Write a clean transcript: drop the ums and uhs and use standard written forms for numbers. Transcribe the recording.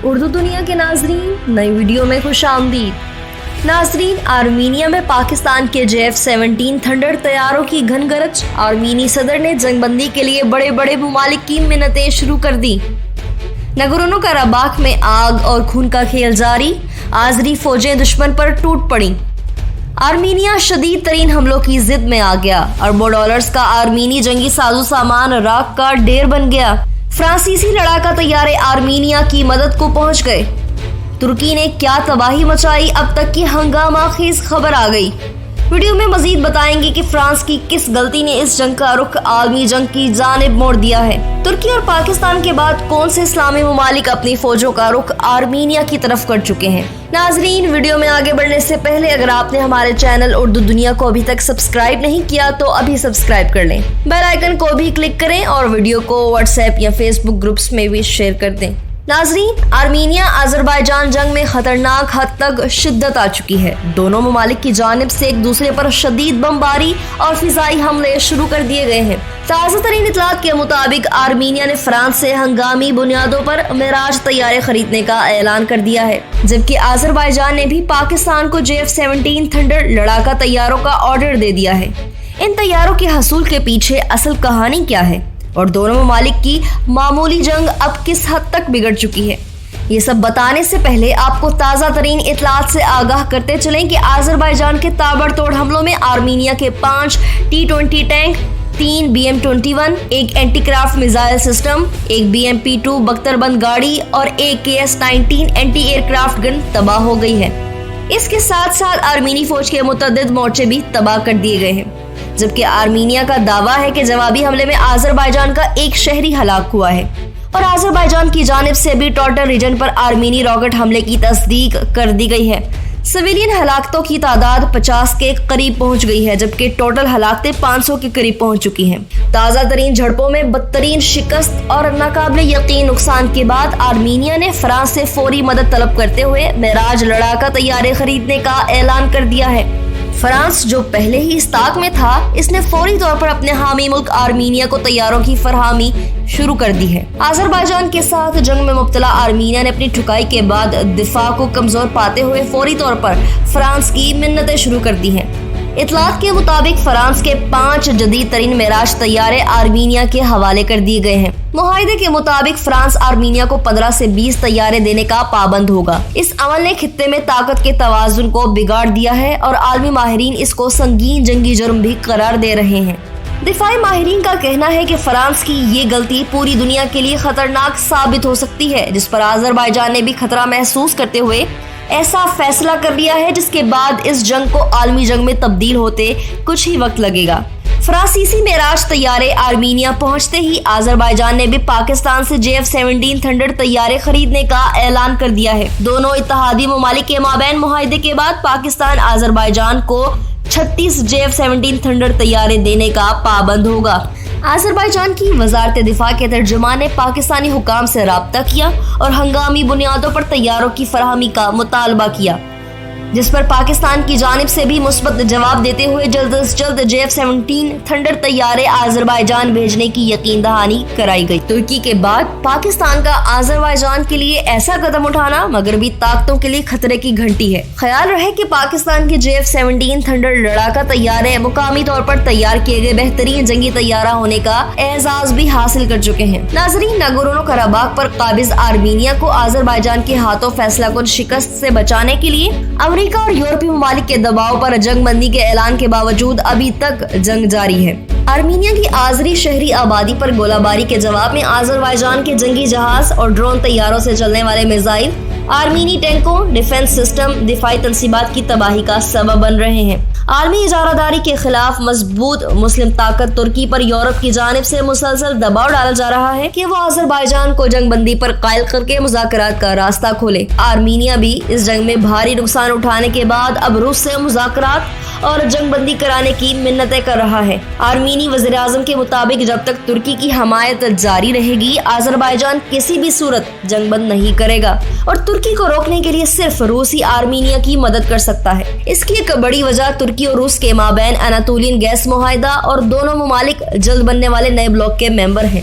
اردو دنیا کے ناظرین، نئی ویڈیو میں خوش آمدید۔ ناظرین، آرمینیا میں پاکستان کے JF-17 تھنڈر طیاروں کی گھن گرج۔ آرمینی صدر نے جنگ بندی کے لیے بڑے بڑے ممالک کی منتیں شروع کر دی۔ نگورنو کاراباخ میں آگ اور خون کا کھیل جاری۔ آذری فوجیں دشمن پر ٹوٹ پڑیں۔ آرمینیا شدید ترین حملوں کی ضد میں آ گیا۔ اربوں ڈالرز کا آرمینی جنگی سازو سامان راکھ کا ڈھیر بن گیا۔ فرانسیسی لڑاکا طیارے آرمینیا کی مدد کو پہنچ گئے۔ ترکی نے کیا تباہی مچائی، اب تک کی ہنگامہ خیز خبر آ گئی۔ ویڈیو میں مزید بتائیں گے کہ فرانس کی کس غلطی نے اس جنگ کا رخ عالمی جنگ کی جانب موڑ دیا ہے۔ ترکی اور پاکستان کے بعد کون سے اسلامی ممالک اپنی فوجوں کا رخ آرمینیا کی طرف کر چکے ہیں؟ ناظرین، ویڈیو میں آگے بڑھنے سے پہلے اگر آپ نے ہمارے چینل اردو دنیا کو ابھی تک سبسکرائب نہیں کیا تو ابھی سبسکرائب کر لیں، بیل آئیکن کو بھی کلک کریں اور ویڈیو کو واٹس ایپ یا فیس بک گروپس میں بھی شیئر کر دیں۔ ناظرین، آرمینیا آذربائیجان جنگ میں خطرناک حد تک شدت آ چکی ہے۔ دونوں ممالک کی جانب سے ایک دوسرے پر شدید بمباری اور فضائی حملے شروع کر دیے گئے ہیں۔ تازہ ترین اطلاعات کے مطابق آرمینیا نے فرانس سے ہنگامی بنیادوں پر معراج طیارے خریدنے کا اعلان کر دیا ہے، جبکہ آذربائیجان نے بھی پاکستان کو JF-17 تھنڈر لڑاکا طیاروں کا آرڈر دے دیا ہے۔ ان طیاروں کے حصول کے پیچھے اصل کہانی کیا ہے اور دونوں ممالک کی معمولی جنگ اب کس حد تک بگڑ چکی ہے؟ یہ سب بتانے سے پہلے آپ کو تازہ ترین اطلاعات سے آگاہ کرتے چلیں کہ آذربائیجان کے تابڑ توڑ حملوں میں آرمینیا کے 5 T-20 ٹینک، 3 BM-21، ایک اینٹی کرافٹ میزائل سسٹم، ایک BMP-2 بختر بند گاڑی اور ایک KS-19 اینٹی ایئر کرافٹ گن تباہ ہو گئی ہے۔ اس کے ساتھ ساتھ آرمینی فوج کے متعدد مورچے بھی تباہ کر دیے گئے ہیں، جبکہ آرمینیا کا دعویٰ ہے کہ جوابی حملے میں آذربائیجان کا ایک شہری ہلاک ہوا ہے، اور آذربائیجان کی جانب سے بھی ٹوٹل ریجن پر آرمینی راکٹ حملے کی تصدیق کر دی گئی ہے۔ سویلین ہلاکتوں کی تعداد 50 کے قریب پہنچ گئی ہے، جبکہ ٹوٹل ہلاکتیں 500 کے قریب پہنچ چکی ہیں۔ تازہ ترین جھڑپوں میں بدترین شکست اور ناقابل یقین نقصان کے بعد آرمینیا نے فرانس سے فوری مدد طلب کرتے ہوئے معراج لڑاکا طیارے خریدنے کا اعلان کر دیا ہے۔ فرانس، جو پہلے ہی اس طاق میں تھا، اس نے فوری طور پر اپنے حامی ملک آرمینیا کو طیاروں کی فراہمی شروع کر دی ہے۔ آذربائیجان کے ساتھ جنگ میں مبتلا آرمینیا نے اپنی ٹھکائی کے بعد دفاع کو کمزور پاتے ہوئے فوری طور پر فرانس کی منتیں شروع کر دی ہیں۔ اطلاعات کے مطابق فرانس کے 5 جدید ترین معراج طیارے آرمینیا کے حوالے کر دیے گئے ہیں۔ معاہدے کے مطابق فرانس آرمینیا کو 15 سے 20 طیارے دینے کا پابند ہوگا۔ اس عمل نے خطے میں طاقت کے توازن کو بگاڑ دیا ہے اور عالمی ماہرین اس کو سنگین جنگی جرم بھی قرار دے رہے ہیں۔ دفاعی ماہرین کا کہنا ہے کہ فرانس کی یہ غلطی پوری دنیا کے لیے خطرناک ثابت ہو سکتی ہے، جس پر آذربائیجان نے بھی خطرہ محسوس کرتے ہوئے ایسا فیصلہ کر لیا ہے جس کے بعد اس جنگ کو عالمی جنگ میں تبدیل ہوتے کچھ ہی وقت لگے گا۔ فرانسیسی معراج طیارے آرمینیا پہنچتے ہی آذربائیجان نے بھی پاکستان سے JF-17 تھنڈر طیارے خریدنے کا اعلان کر دیا ہے۔ دونوں اتحادی ممالک کے مابین معاہدے کے بعد پاکستان آذربائیجان کو 36 JF-17 تھنڈر طیارے دینے کا پابند ہوگا۔ آذربائیجان کی وزارت دفاع کے ترجمان نے پاکستانی حکام سے رابطہ کیا اور ہنگامی بنیادوں پر طیاروں کی فراہمی کا مطالبہ کیا، جس پر پاکستان کی جانب سے بھی مثبت جواب دیتے ہوئے جلد از جلد JF-17 تھنڈر طیارے آذربائیجان بھیجنے کی یقین دہانی کرائی گئی۔ ترکی کے بعد پاکستان کا آذربائیجان کے لیے ایسا قدم اٹھانا مغربی طاقتوں کے لیے خطرے کی گھنٹی ہے۔ خیال رہے کہ پاکستان کے JF-17 تھنڈر لڑاکا طیارے مقامی طور پر تیار کیے گئے بہترین جنگی طیارہ ہونے کا اعزاز بھی حاصل کر چکے ہیں۔ ناظرین، ناگورنو کاراباخ پر قابض آرمینیا کو آذربائیجان کے ہاتھوں فیصلہ کن شکست سے بچانے کے لیے امریکہ اور یورپی ممالک کے دباؤ پر جنگ بندی کے اعلان کے باوجود ابھی تک جنگ جاری ہے۔ آرمینیا کی آذری شہری آبادی پر گولہ باری کے جواب میں آذربائیجان کے جنگی جہاز اور ڈرون طیاروں سے چلنے والے میزائل آرمینی ٹینکوں، ڈیفنس سسٹم، دفاعی تنصیبات کی تباہی کا سبب بن رہے ہیں۔ عالمی اجارہ داری کے خلاف مضبوط مسلم طاقت ترکی پر یورپ کی جانب سے مسلسل دباؤ ڈالا جا رہا ہے کہ وہ آذربائیجان کو جنگ بندی پر قائل کر کے مذاکرات کا راستہ کھولے۔ آرمینیا بھی اس جنگ میں بھاری نقصان اٹھانے کے بعد اب روس سے مذاکرات اور جنگ بندی کرانے کی منتیں کر رہا ہے۔ آرمینی وزیر اعظم کے مطابق جب تک ترکی کی حمایت جاری رہے گی، آذربائیجان کسی بھی صورت جنگ بند نہیں کرے گا اور ترکی کو روکنے کے لیے صرف روس ہی آرمینیا کی مدد کر سکتا ہے۔ اس کی ایک بڑی وجہ ترکی اور روس کے مابین اناطولین گیس معاہدہ اور دونوں ممالک جلد بننے والے نئے بلاک کے ممبر ہیں۔